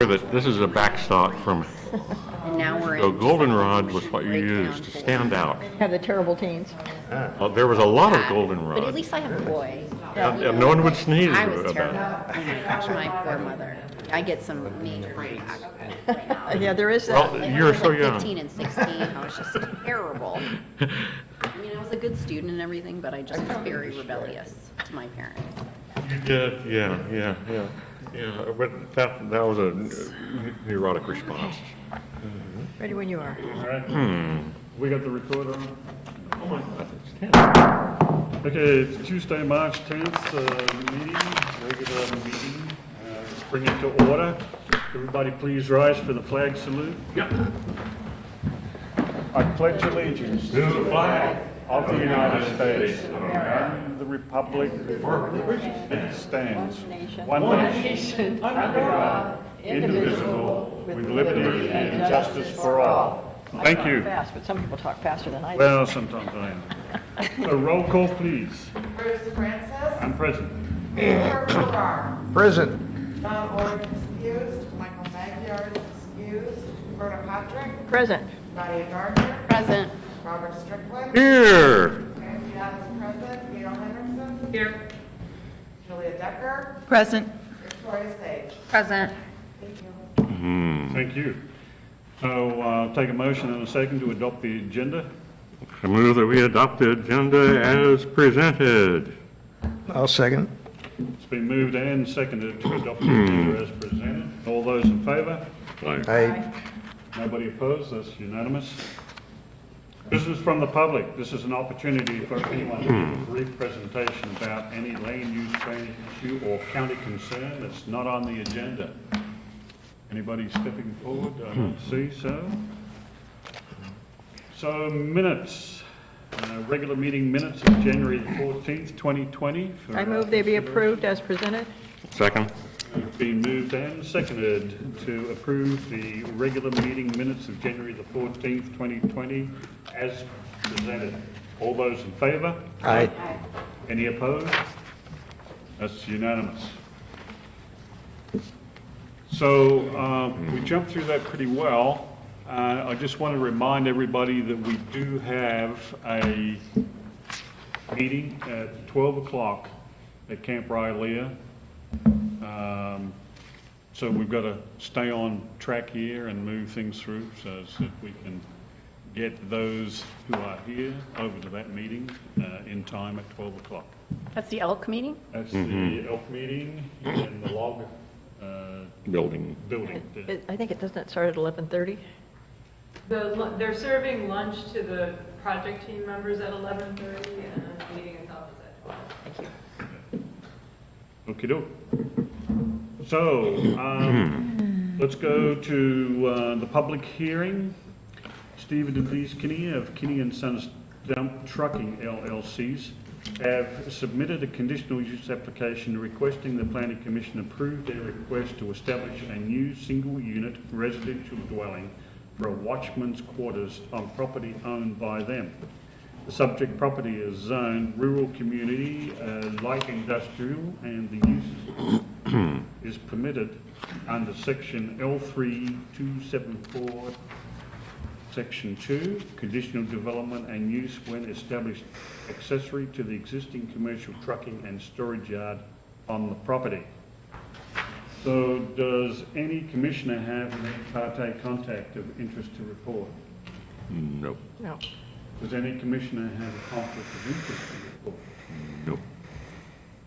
at it, this is a backstop from, And now we're so in. goldenrod was what you used to stand out. Have the terrible teens. There was a lot of But at goldenrod. least I have a boy. And no one would sneeze I was about terrible. it. Oh my gosh, my poor mother. I get some major feedback right now. Yeah, there is that. Well, Like, I you're was so like young. 15 and 16. I was just terrible. I mean, I was a good student and everything, but I just was very rebellious to my parents. You did, yeah. But that was a neurotic response. Ready when you are. All right. We got the recorder on. Oh my God, it's 10. Okay, it's Tuesday, March 10th, meeting, regular meeting. Let's bring it to order. Everybody please rise for the flag salute. Yep. I pledge allegiance to the flag of the United States and the republic for which it stands, one nation, under God, indivisible, with liberty and justice for all. Thank you. Fast, but some people talk faster than I do. Well, sometimes I am. So roll call, please. Bruce Francis. I'm present. Peter Farrar. Present. John Orr is excused. Michael Magyar is excused. Verna Patrick. Present. Nadia Gardner. Present. Robert Strickland. Here. Nancy Adams present. Gail Henderson. Here. Julia Decker. Present. Victoria Sage. Present. Thank you. Thank you. So take a motion and a second to adopt the agenda. I move that we adopt the agenda as presented. I'll second. It's been moved and seconded to adopt the agenda as presented. All those in favor? Aye. Nobody opposed? That's unanimous. Business from the public. This is an opportunity for anyone to give a brief presentation about any land use change issue or county concern that's not on the agenda. Anybody stepping forward? I don't see so. So minutes, regular meeting minutes of January the 14th, 2020. I move they be approved as presented. Second. It's been moved and seconded to approve the regular meeting minutes of January the 14th, 2020 as presented. All those in favor? Aye. Any opposed? That's unanimous. So we jumped through that pretty well. I just want to remind everybody that we do have a meeting at 12 o'clock at Camp Rylea. So we've got to stay on track here and move things through so that we can get those who are here over to that meeting in time at 12 o'clock. That's the elk meeting? That's the elk meeting in the log Building. building. I think it doesn't start at 11:30. They're serving lunch to the project team members at 11:30, and the meeting itself is at 12. Thank you. Okey-doke. So, let's go to the public hearing. Stephen and Denise Kinney of Kinney and Sons Dump Trucking LLCs have submitted a conditional use application requesting the Planning Commission approve their request to establish a new single-unit residential dwelling for a watchman's quarters on property owned by them. The subject property is zoned rural community, light industrial, and the use is permitted under section L3274, section 2, conditional development and use when established accessory to the existing commercial trucking and storage yard on the property. So does any commissioner have an ex parte contact of interest to report? Nope. No. Does any commissioner have a conflict of interest to report? Nope.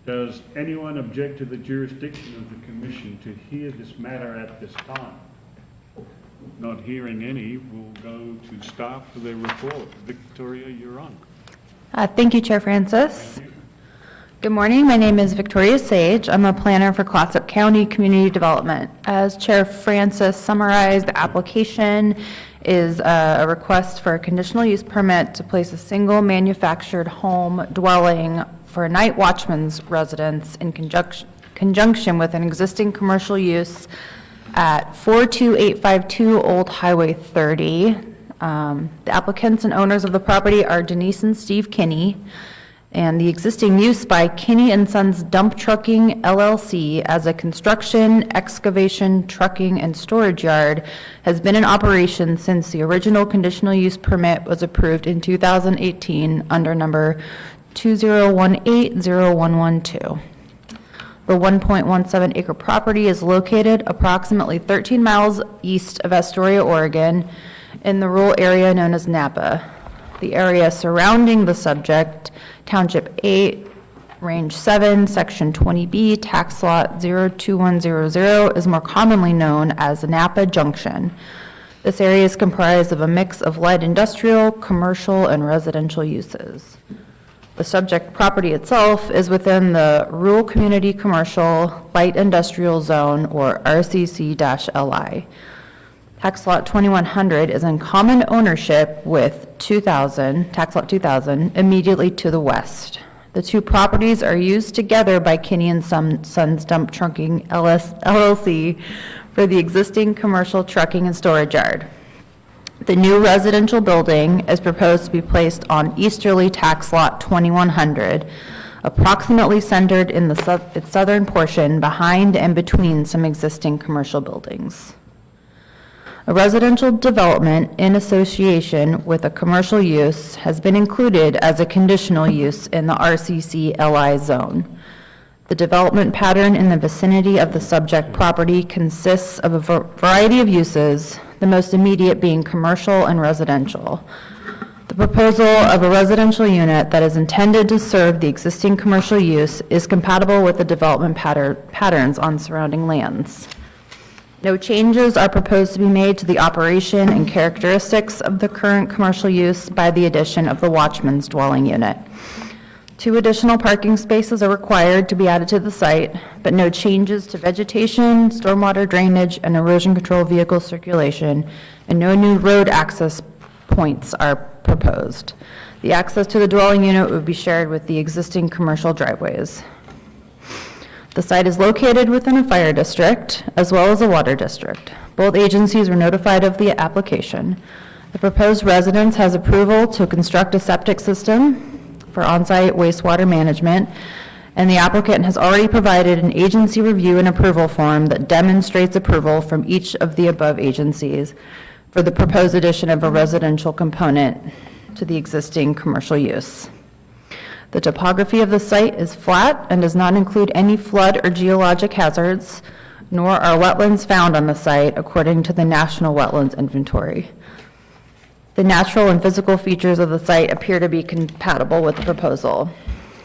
Does anyone object to the jurisdiction of the commission to hear this matter at this time? Not hearing any, we'll go to staff for their report. Victoria, you're on. Thank you, Chair Francis. Good morning. My name is Victoria Sage. I'm a planner for Clatsop County Community Development. As Chair Francis summarized, the application is a request for a conditional use permit to place a single manufactured home dwelling for a night watchman's residence in conjunction with an existing commercial use at 42852 Old Highway 30. The applicants and owners of the property are Denise and Steve Kinney, And the existing use by Kinney and Sons Dump Trucking LLC as a construction, excavation, trucking, and storage yard has been in operation since the original conditional use permit was approved in 2018 under number 2018-0112. The 1.17 acre property is located approximately 13 miles east of Astoria, Oregon, in the rural area known as Napa. The area surrounding the subject, Township 8, Range 7, Section 20B, Tax Lot 02100, is more commonly known as Napa Junction. This area is comprised of a mix of light industrial, commercial, and residential uses. The subject property itself is within the Rural Community Commercial Light Industrial Zone, or RCC-LI. Tax Lot 2100 is in common ownership with 2000, Tax Lot 2000, immediately to the west. The two properties are used together by Kinney and Sons Dump Trucking LLC for the existing commercial trucking and storage yard. The new residential building is proposed to be placed on easterly Tax Lot 2100, approximately centered in its southern portion behind and between some existing commercial buildings. A residential development in association with a commercial use has been included as a conditional use in the RCC-LI zone. The development pattern in the vicinity of the subject property consists of a variety of uses, the most immediate being commercial and residential. The proposal of a residential unit that is intended to serve the existing commercial use is compatible with the development patterns on surrounding lands. No changes are proposed to be made to the operation and characteristics of the current commercial use by the addition of the Watchman's dwelling unit. 2 additional parking spaces are required to be added to the site, but no changes to vegetation, stormwater drainage, and erosion control vehicle circulation, and no new road access points are proposed. The access to the dwelling unit would be shared with the existing commercial driveways. The site is located within a fire district as well as a water district. Both agencies were notified of the application. The proposed residence has approval to construct a septic system for on-site wastewater management, and the applicant has already provided an agency review and approval form that demonstrates approval from each of the above agencies for the proposed addition of a residential component to the existing commercial use. The topography of the site is flat and does not include any flood or geologic hazards, nor are wetlands found on the site according to the National Wetlands Inventory. The natural and physical features of the site appear to be compatible with the proposal.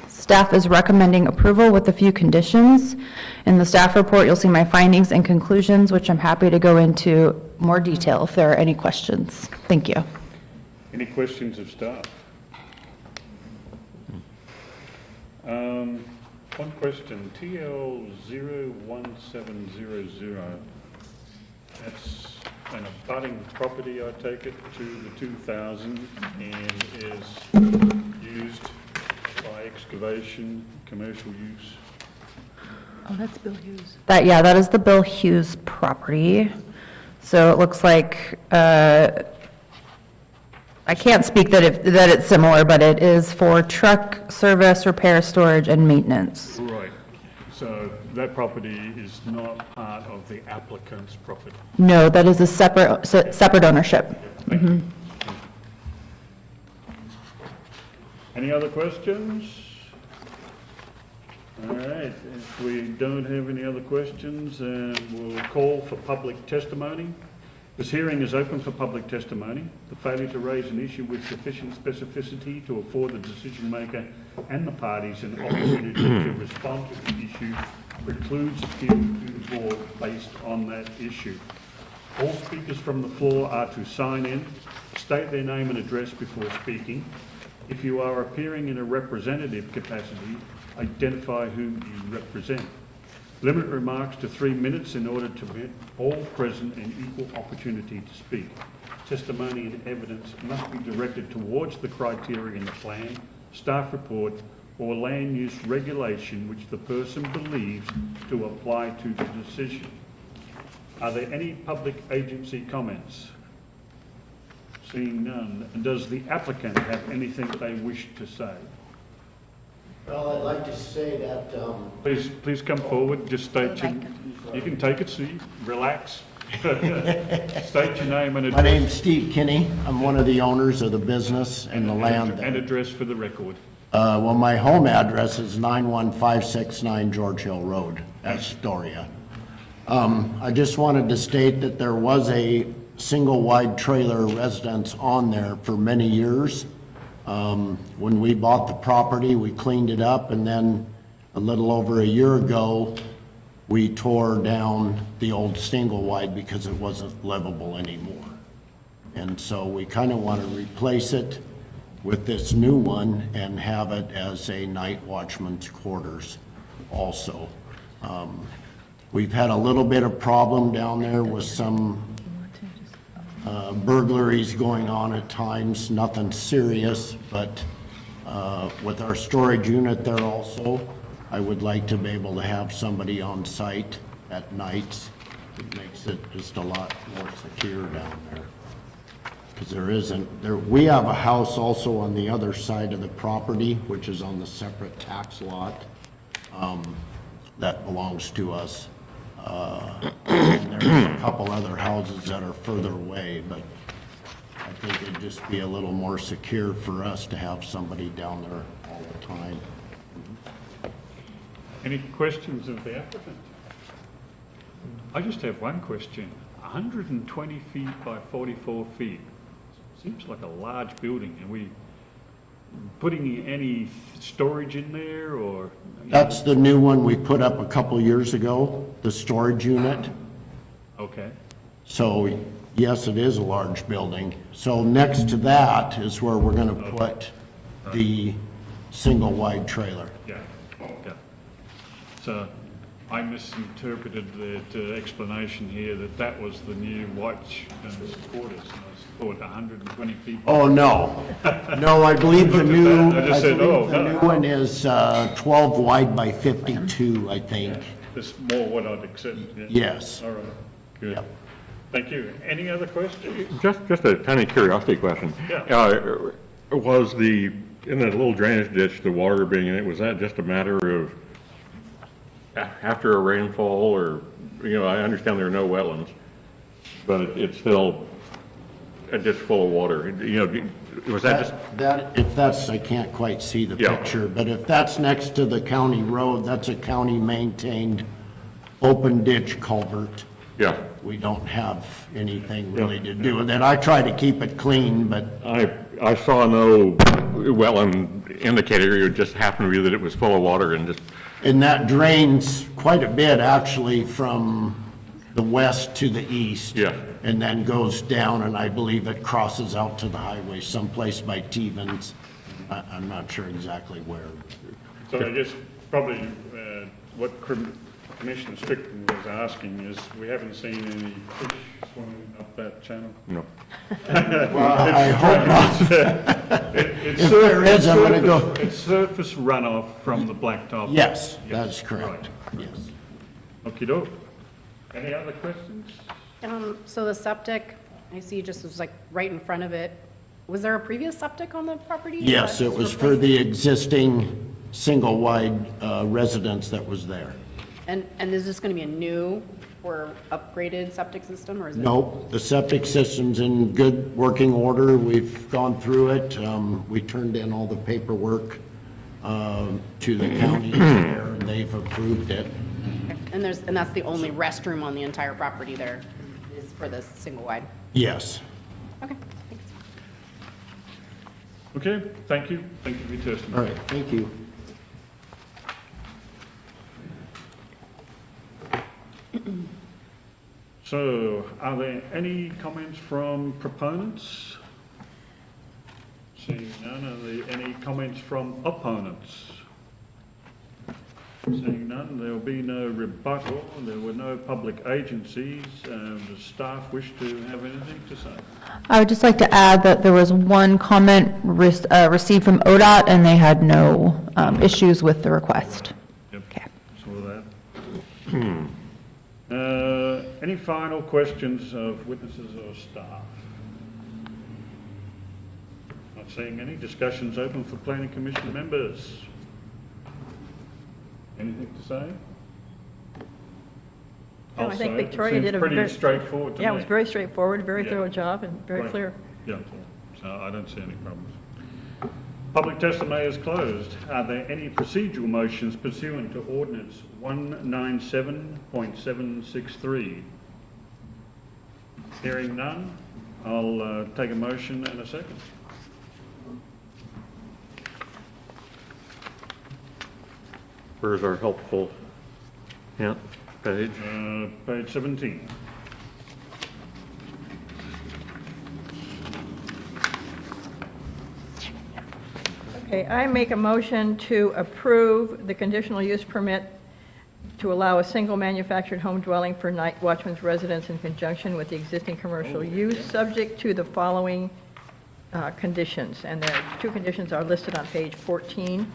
Staff is recommending approval with a few conditions. In the staff report, you'll see my findings and conclusions, which I'm happy to go into more detail if there are any questions. Thank you. Any questions of staff? One question, TL01700, that's an abutting property, I take it, to the 2000 and is used by excavation, commercial use. Oh, that's Bill Hughes. That is the Bill Hughes property. So it looks like, I can't speak that it's similar, but it is for truck service, repair, storage, and maintenance. Right, so that property is not part of the applicant's property. No, that is a separate ownership. Any other questions? All right, if we don't have any other questions, we'll call for public testimony. This hearing is open for public testimony. The failure to raise an issue with sufficient specificity to afford the decision maker and the parties an opportunity to respond to the issue precludes appeal to the board based on that issue. All speakers from the floor are to sign in, state their name and address before speaking. If you are appearing in a representative capacity, identify who you represent. Limit remarks to 3 minutes in order to permit all present an equal opportunity to speak. Testimony and evidence must be directed towards the criteria in the plan, staff report, or land use regulation which the person believes to apply to the decision. Are there any public agency comments? Seeing none, does the applicant have anything they wish to say? Well, I'd like to say that, Please come forward, just state your, you can take a seat, relax. State your name and my address. name's Steve Kinney. I'm one of the owners of the business and the land And there. address for the record. Well, my home address is 91569 George Hill Road, Astoria. I just wanted to state that there was a single-wide trailer residence on there for many years. When we bought the property, we cleaned it up, and then a little over a year ago, we tore down the old single-wide because it wasn't livable anymore. And so we kind of want to replace it with this new one and have it as a night watchman's quarters also. We've had a little bit of problem down there with some burglaries going on at times, nothing serious, but with our storage unit there also, I would like to be able to have somebody on site at nights. It makes it just a lot more secure down there. Because there isn't, we have a house also on the other side of the property, which is on the separate tax lot, that belongs to us. And there's a couple other houses that are further away, but I think it'd just be a little more secure for us to have somebody down there all the time. Any questions of the applicant? I just have one question. 120 feet by 44 feet. Seems like a large building. Are we putting any storage in there, or? That's the new one we put up a couple years ago, the storage unit. Okay, So, yes, it is a large building. So next to that is where we're gonna put the single-wide trailer. yeah, yeah. So I misinterpreted the explanation here that that was the new watch quarters, and I thought 120 feet. Oh, no. No, I believe the Looked at new, that, I just said, believe oh, the no. new one is 12 wide by 52, I think. That's more what I'd accept, yeah. Yes. All right, good. Yep. Thank you. Any other questions? Just a tiny curiosity question. Yeah. Was in that little drainage ditch, the water being in it, was that just a matter of after a rainfall, or, I understand there are no wetlands, but it's still a ditch full of water, was that just? If that's, I can't quite see the Yeah. picture, but if that's next to the county road, that's a county-maintained open ditch culvert. Yeah, We don't have anything really to do with it. I try to keep it clean, but I saw no wetland indicator, it just happened to be that it was full of water and just, and that drains quite a bit, actually, from the west to the east. Yeah. And then goes down, and I believe it crosses out to the highway someplace by Tevens. I'm not sure exactly where. So I guess probably what Commissioner Strickland was asking is, we haven't seen any fish swimming up that channel. no. I hope not. It's If there is, I'm gonna go. It's surface runoff from the blacktop. Yes, that's correct. Yes. Okey-doke. Any other questions? So the septic, I see just was like right in front of it. Was there a previous septic on the property? Yes, it was for the existing single-wide residence that was there. And is this gonna be a new or upgraded septic system, or is it? Nope, the septic system's in good working order. We've gone through it. We turned in all the paperwork to the county engineer, and they've approved it. And that's the only restroom on the entire property there, is for this single wide? Yes. Okay, thanks. Okay, thank you. Thank you for your All testimony. right, thank you. So, are there any comments from proponents? Seeing none, are there any comments from opponents? Seeing none, there will be no rebuttal, there were no public agencies. Does staff wish to have anything to say? I would just like to add that there was one comment received from ODOT, and they had no issues with the request. Yep. Okay. Saw that. Any final questions of witnesses or staff? Not seeing any. Discussions open for planning commission members. Anything to say? No, I I'll think say it. Victoria did a Seems pretty very- straightforward to me. Yeah, it was very straightforward, very Yeah. thorough job, and very Right. clear. Yeah, so I don't see any problems. Public testimony is closed. Are there any procedural motions pursuant to ordinance 197.763? Hearing none, I'll take a motion in a second. Where's our helpful hint page? Page 17. Okay, I make a motion to approve the conditional use permit to allow a single manufactured home dwelling for night watchman's residence in conjunction with the existing commercial use, subject to the following conditions. And the two conditions are listed on page 14.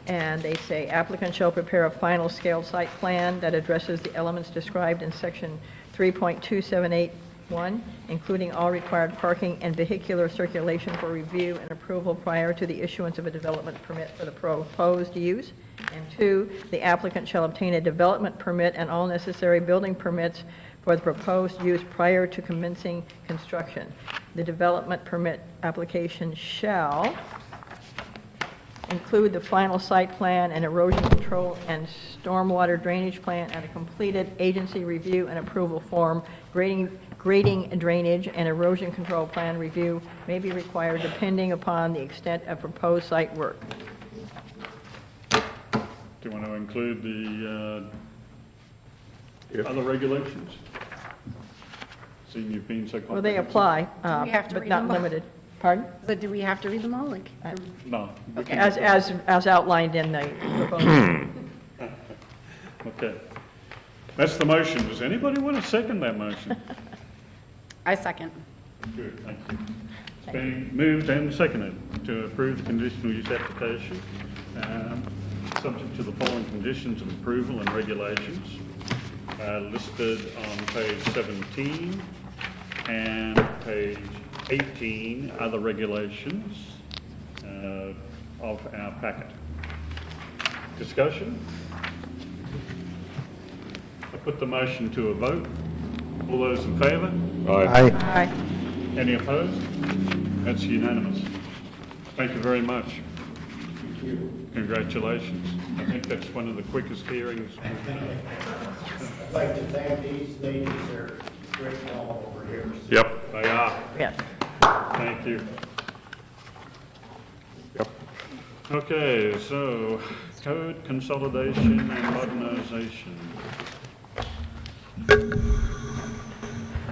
And they say applicant shall prepare a final scale site plan that addresses the elements described in section 3.2781, including all required parking and vehicular circulation for review and approval prior to the issuance of a development permit for the proposed use. And two, the applicant shall obtain a development permit and all necessary building permits for the proposed use prior to commencing construction. The development permit application shall include the final site plan and erosion control and stormwater drainage plan and a completed agency review and approval form. Grading, drainage, and erosion control plan review may be required depending upon the extent of proposed site work. Do you want to include the Yep. other regulations? Seeing you've been so comprehensive. Well, they apply, we have to but read not them all? limited. Pardon? So do we have to read them all? Like, No. we can- As outlined in the proposal. Okay. That's the motion. Does anybody want to second that motion? I second. Good, thank you. It's been moved and seconded to approve the conditional use application, subject to the following conditions of approval and regulations, listed on page 17 and page 18 are the regulations of our packet. Discussion? I put the motion to a vote. All those in favour? Aye. Aye. Any opposed? That's unanimous. Thank you very much. Congratulations. I think that's one of the quickest hearings. I'd like to thank these ladies, they're great help over here. Yep. They are. Yes. Thank you. Yep. Okay, so code consolidation and modernization.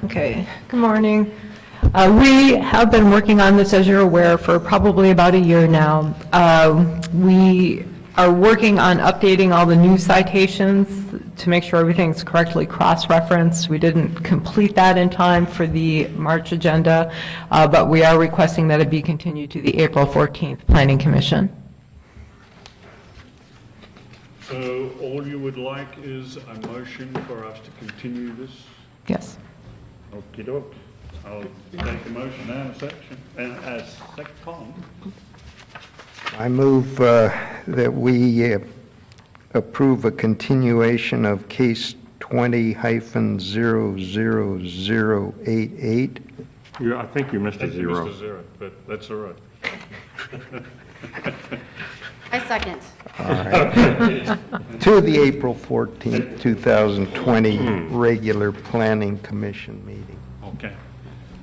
Okay, good morning. We have been working on this, as you're aware, for probably about a year now. We are working on updating all the new citations to make sure everything's correctly cross-referenced. We didn't complete that in time for the March agenda, but we are requesting that it be continued to the April 14th Planning Commission. So all you would like is a motion for us to continue this? Yes. Okey doke. I'll take a motion and a section, and a second. I move that we approve a continuation of case 20-00088. I think you missed a zero. Mr. Zero, but that's all right. I second. To the April 14th, 2020 regular Planning Commission meeting. Okay.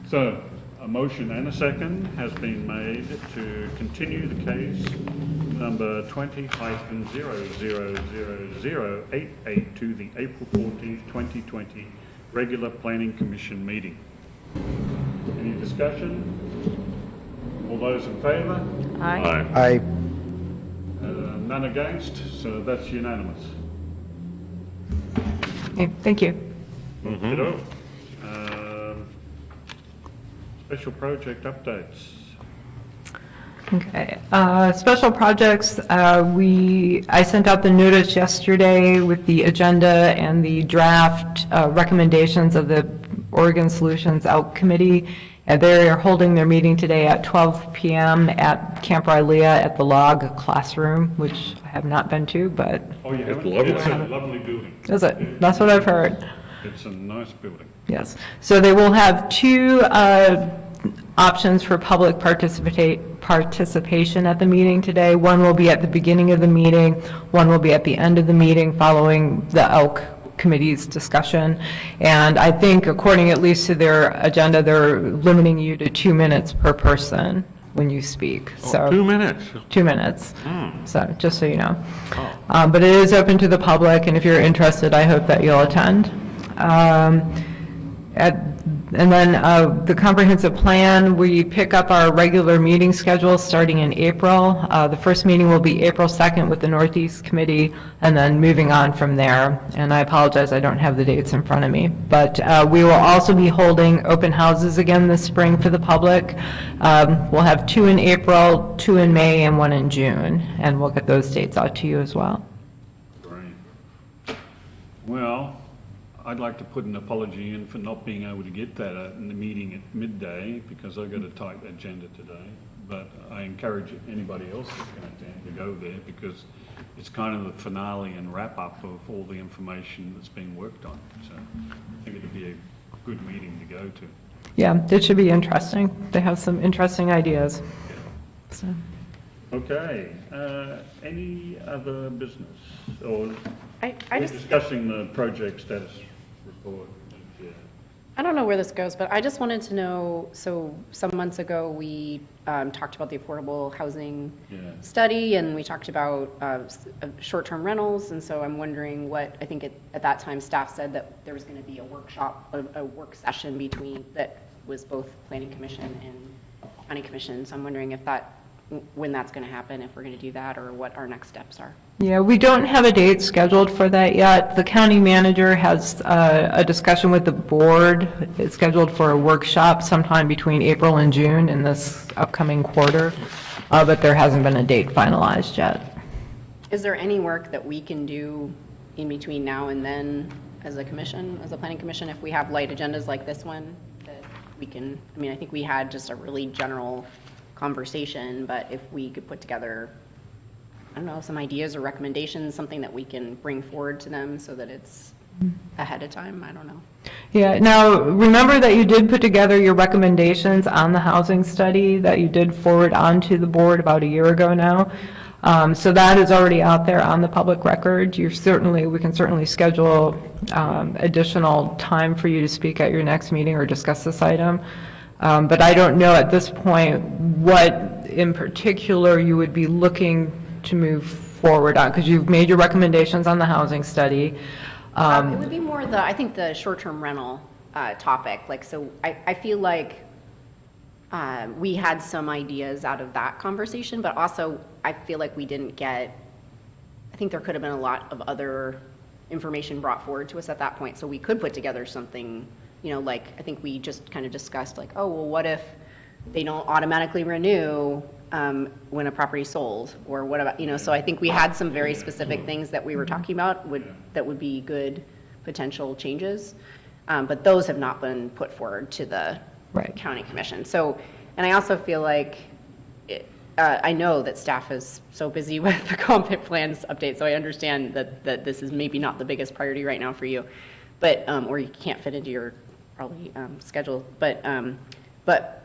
So, a motion and a second has been made to continue the case number 20-00088 to the April 14th, 2020 regular Planning Commission meeting. Any discussion? All those in favour? Aye. I None against, so that's unanimous. Okay, thank you. Okey-doke. Special project updates. Okay, special projects, I sent out the notice yesterday with the agenda and the draft recommendations of the Oregon Solutions Elk Committee. And they are holding their meeting today at 12 p.m. at Camp Rilea at the Log Classroom, which I have not been to, but Oh, you haven't? lovely. It's a lovely building. is it? That's what I've heard. It's a nice building. Yes. So they will have two options for public participation at the meeting today. One will be at the beginning of the meeting, one will be at the end of the meeting following the Elk Committee's discussion. And I think, according at least to their agenda, they're limiting you to 2 minutes per person when you speak. So 2 minutes. 2 minutes. So, just so you know. But it is open to the public, and if you're interested, I hope that you'll attend. And then the comprehensive plan, we pick up our regular meeting schedule starting in April. The first meeting will be April 2nd with the Northeast Committee, and then moving on from there. And I apologize, I don't have the dates in front of me. But we will also be holding open houses again this spring for the public. We'll have 2 in April, 2 in May, and 1 in June. And we'll get those dates out to you as well. Great. Well, I'd like to put an apology in for not being able to get that in the meeting at midday, because I've got a tight agenda today. But I encourage anybody else that's going to go there, because it's kind of the finale and wrap-up of all the information that's being worked on. So I think it'd be a good meeting to go to. Yeah, it should be interesting. They have some interesting ideas. So. Okay, any other business? Or I we're just, discussing the project status report. Yeah. I don't know where this goes, but I just wanted to know, so some months ago, we talked about the affordable housing Yeah. study, and we talked about short-term rentals, and so I'm wondering what, I think at that time, staff said that there was going to be a workshop, a work session between, that was both Planning Commission and County Commission, so I'm wondering if that, when that's going to happen, if we're going to do that, or what our next steps are. Yeah, we don't have a date scheduled for that yet. The county manager has a discussion with the board. It's scheduled for a workshop sometime between April and June in this upcoming quarter, but there hasn't been a date finalized yet. Is there any work that we can do in between now and then as a commission, as a planning commission, if we have light agendas like this one, that we can, I mean, I think we had just a really general conversation, but if we could put together, I don't know, some ideas or recommendations, something that we can bring forward to them so that it's ahead of time, I don't know. Yeah, now, remember that you did put together your recommendations on the housing study that you did forward on to the board about a year ago now. So that is already out there on the public record. We can certainly schedule additional time for you to speak at your next meeting or discuss this item. But I don't know at this point what in particular you would be looking to move forward on, because you've made your recommendations on the housing study. It would be more I think the short-term rental topic, like, so I feel like we had some ideas out of that conversation, but also I feel like we didn't get, I think there could have been a lot of other information brought forward to us at that point, so we could put together something, you know, like, I think we just kind of discussed, like, oh, well, what if they don't automatically renew when a property's sold, or what about, you know, so I think we had some very specific things that we were talking about that would be good potential changes, but those have not been put forward to the county commission. So, and I also feel like, I know that staff is so busy with the comp plans update, so I understand that this is maybe not the biggest priority right now for you, but, or you can't fit into your probably schedule, but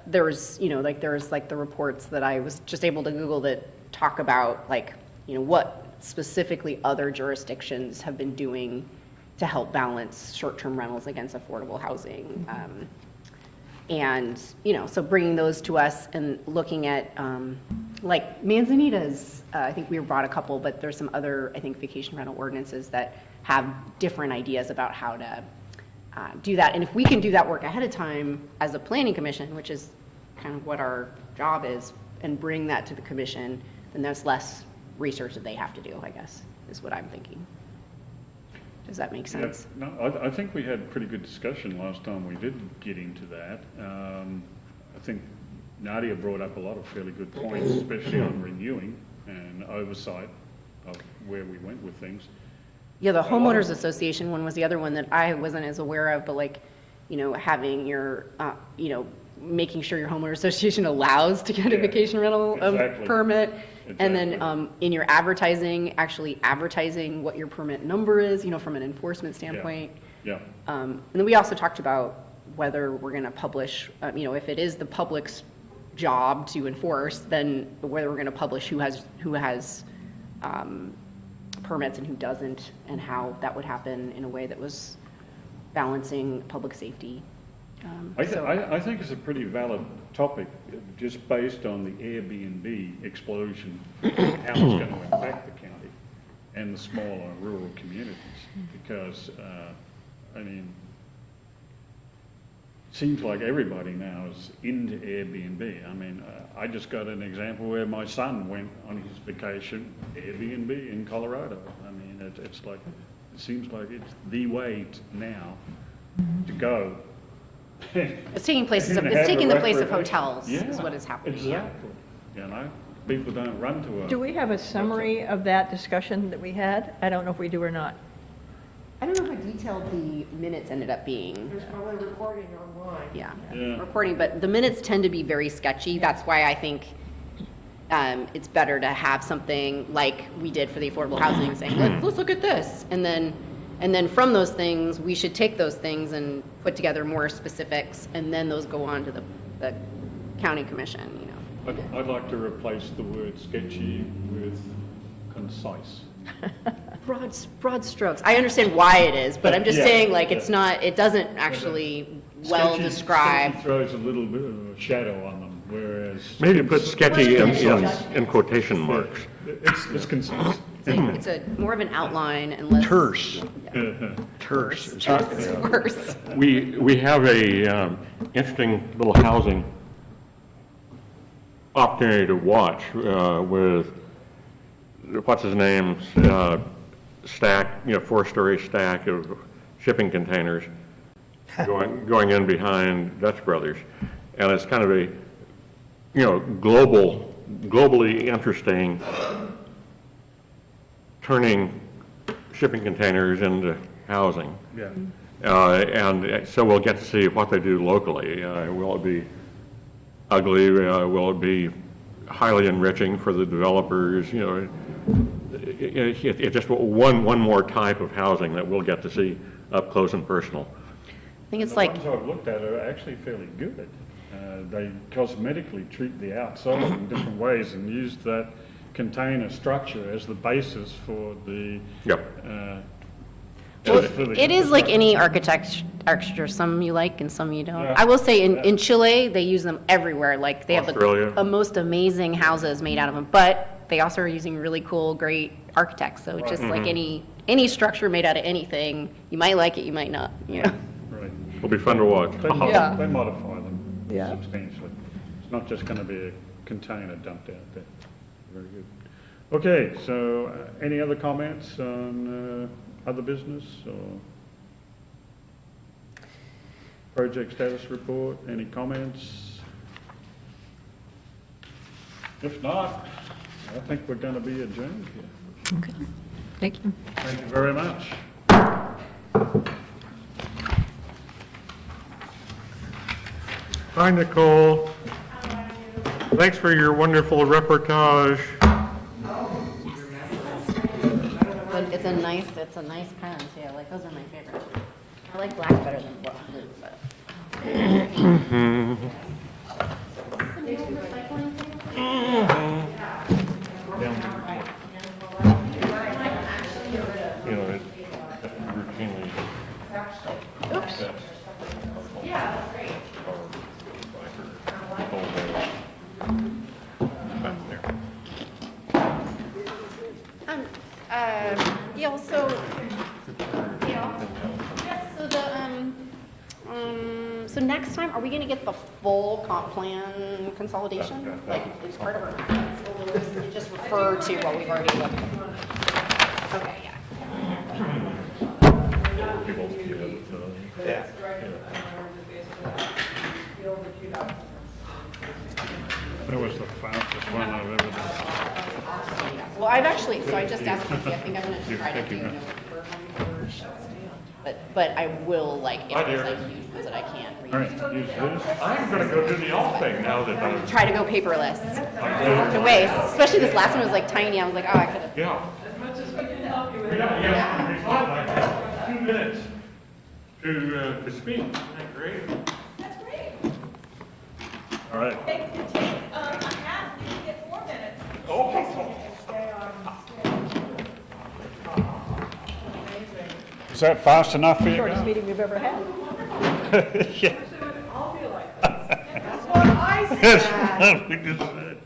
there was, you know, like there was like the reports that I was just able to Google that talk about, like, you know, what specifically other jurisdictions have been doing to help balance short-term rentals against affordable housing. And, you know, so bringing those to us and looking at, like Manzanita's, I think we brought a couple, but there's some other, I think, vacation rental ordinances that have different ideas about how to do that. And if we can do that work ahead of time as a planning commission, which is kind of what our job is, and bring that to the commission, then there's less research that they have to do, I guess, is what I'm thinking. Does that make sense? Yeah, no, I think we had pretty good discussion last time we did get into that. I think Nadia brought up a lot of fairly good points, especially on renewing and oversight of where we went with things. Yeah, the homeowners association one was the other one that I wasn't as aware of, but like, having your, making sure your homeowner association allows to get a vacation rental Exactly. permit. And then Exactly. in your advertising, actually advertising what your permit number is, from an enforcement standpoint. Yeah, And then we also talked about whether we're going to publish, if it is the public's job to enforce, then whether we're going to publish who has permits and who doesn't, and how that would happen in a way that was balancing public safety. I think it's a pretty valid topic, just based on the Airbnb explosion, how it's going to impact the county and the smaller rural communities, because, seems like everybody now is into Airbnb. I just got an example where my son went on his vacation, Airbnb in Colorado. It's like, it seems like it's the way now to go. It's taking And have the a place of recreation. hotels is Yeah, what is happening. Yeah. Exactly. People don't run to a. Do we have a summary of that discussion that we had? I don't know if we do or not. I don't know how detailed the minutes ended up being. There's probably a recording online. Yeah, Yeah. recording, but the minutes tend to be very sketchy. That's why I think it's better to have something like we did for the affordable housing, saying, let's look at this. And then from those things, we should take those things and put together more specifics, and then those go on to the county commission, I'd like to replace the word sketchy with concise. Broad strokes. I understand why it is, but I'm just Yeah, saying, like, yeah. it doesn't actually well Sketchy describe. throws a little bit of a shadow on them, whereas. Maybe put sketchy concise. in quotation marks. It's concise. It's a more of an outline and less. Terse. Terse. It's worse. We have a interesting little housing opportunity to watch with, what's his name, stack, 4-story stack of shipping containers going in behind Dutch Brothers. And it's kind of a, globally interesting, turning shipping containers into housing. Yeah. And so we'll get to see what they do locally. Will it be ugly? Will it be highly enriching for the developers? It's just one more type of housing that we'll get to see up close and personal. I think it's The like, ones I've looked at are actually fairly good. They cosmetically treat the outside in different ways and use that container structure as the basis for the. Yep. it is like any architecture, some you like and some you don't. Yeah. I will say in Chile, they use them everywhere. Like they have Australia. the most amazing houses made out of them, but they also are using really cool, great architects. So it's just like any structure made out of anything, you might like it, you might not, Right. It'll be fun to watch. Yeah. They modify them Yeah. substantially. It's not just going to be a container dumped out there. Very good. Okay, so any other comments on other business or project status report? Any comments? If not, I think we're going to be adjourned here. Okay. Thank you. Thank you very much. Hi, Nicole. Thanks for your wonderful reportage. But it's a nice pen too. Like those are my favorite. I like black better than blue, but. It routinely. Oops. Yeah, so, so next time, are we gonna get the full comp plan consolidation? Like, it's part of our, or will we just refer to what we've already looked at? Okay, yeah. That was the fastest one I've ever done. Well, I've actually, so I just asked Quincy, I think I'm gonna try to Thank do you. November. but I will, like, if Hi, there's dear. like huge ones that I can't read. All right, use this. I'm gonna go do the alt thing now that I'm. Try to go paperless. No ways, especially this last one was like tiny, I was like, oh, I could have. Yeah. As much as we can help you with. Yeah, it's on like 2 minutes to speak. Isn't that great? That's great. All right. Take, half, you can get 4 minutes. Oh. Stay on stage. Amazing. Is that fast enough for you Shortest guys? meeting we've ever had. Yeah. All be like this. That's what I said. We just said.